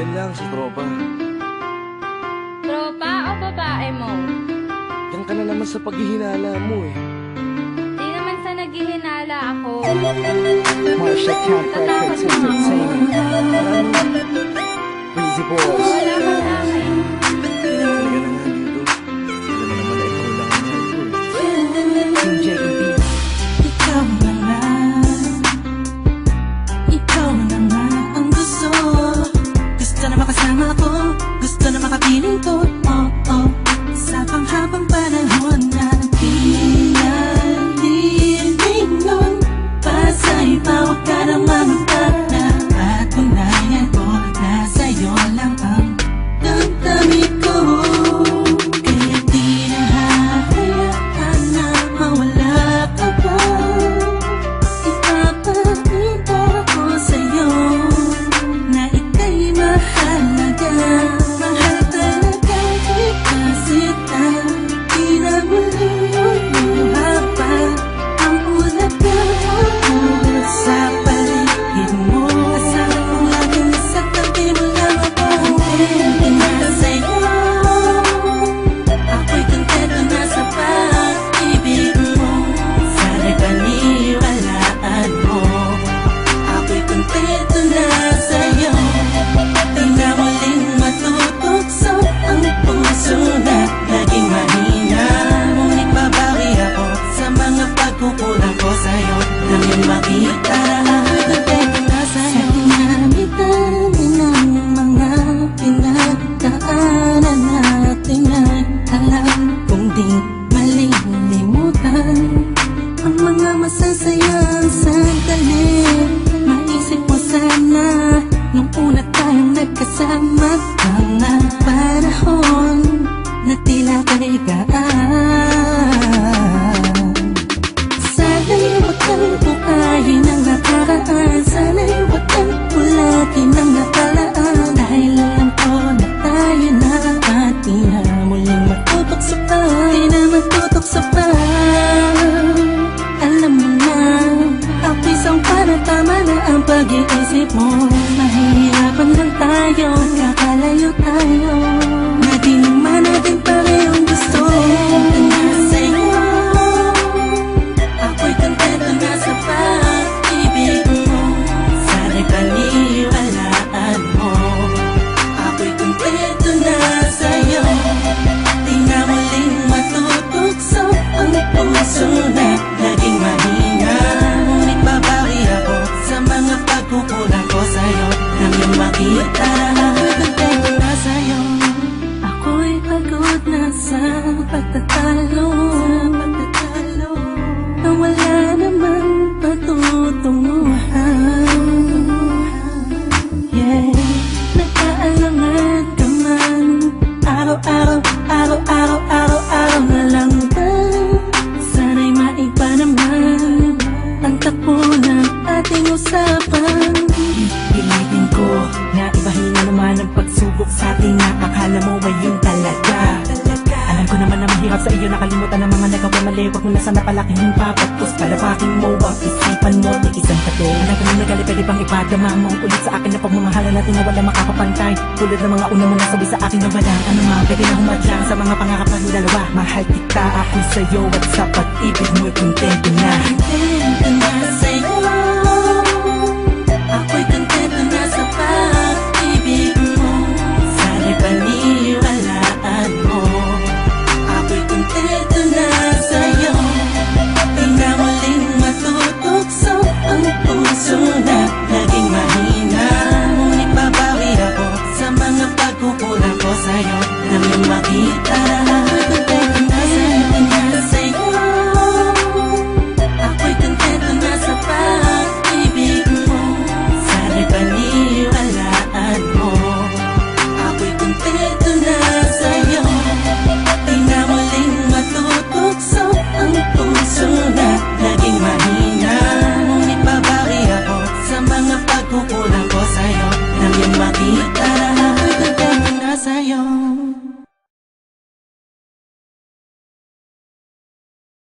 yun lang, si tropa. Tropa o babae mo? Yan ka na naman sa paghihinala mo eh. Di naman sa naghihinala ako. Marsha Count Records Entertainment. Breezy Boys. Wala ka sa akin. Halika na nga dito. Alam mo naman na ikaw lang ang mahal ko eh. Team JEB. Ikaw na nga. Ikaw na nga ang gusto. Gusto na makasama ko. Gusto na makapiling ko. Oh, oh. Sa panghabang panahon na pinalilingon. Pasa'y bawag ka naman magpala. At unayan ko na sa'yo lang ang damdamin ko. Kaya di na hahayaan na mawala ka pa. Ipapakita ko sa'yo na ika'y mahalaga. Mahal talaga kita. Di na muli luluha pa ang ulaga sa paligid mo. Kasama kong laging sa tabi mo lang ako. Hindi na sa'yo. Ako'y kontento na sa pag-ibig mo. Sana'y paniwalaan mo. Ako'y kontento na sa'yo. Di na muling matutokso ang puso na naging mahina. Ngunit babawi ako sa mga pagkukulang ko sa'yo. Nang yung makita na ako'y kontento na sa'yo. Sa dinami-dami ng mga pinagdaanan natin ay alam kong di malilimutan ang mga masasayang sandali. Maisip mo sana nung una tayong nagkasama. Mga panahon na tila kaigaan. Sana'y huwag kang bukayin ang nakaraan. Sana'y huwag kang ulatin ang nakalaan. Dahil alam ko na tayo na at di na muling matutokso pa. Di na matutokso pa. Alam mo na, ang pisang para tama na ang pag-iisip mo. Mahihirapan lang tayo, kakalayo tayo. Na di naman natin parehong gusto. Kontento na sa'yo. Ako'y kontento na sa pag-ibig mo. Sana'y paniwalaan mo. Ako'y kontento na sa'yo. Di na muling matutokso ang puso na naging mahina. Ngunit babawi ako sa mga pagkukulang ko sa'yo. Nang yung makita na ako'y kontento na sa'yo. Ako'y pagod na sa pagtatalo. Na wala namang patutunguhan. Yeah, nagkaalangan ka man. Araw-araw na lang ba? Sana'y maiba naman ang takbo ng ating usapan. Pilitin ko na ibahin na naman ang pagsubok sa ating nakakala mo ay yun talaga. Alam ko naman na mahirap sa iyo nakalimutan ang mga nagawa mali. Huwag mo na sana palakihin pa. Pagpus palabakin mo ang isipan mo. Tiisan ka to. Alam ko na nagali pwede bang ipadama mo ulit sa akin na pagmamahalan natin na wala makakapantay. Tulad ng mga una mo nasabi sa akin na wala ano nga pwede na humadlang sa mga pangarap ng dalawa. Mahal kita ako'y sa'yo at sa pag-ibig mo'y kontento na.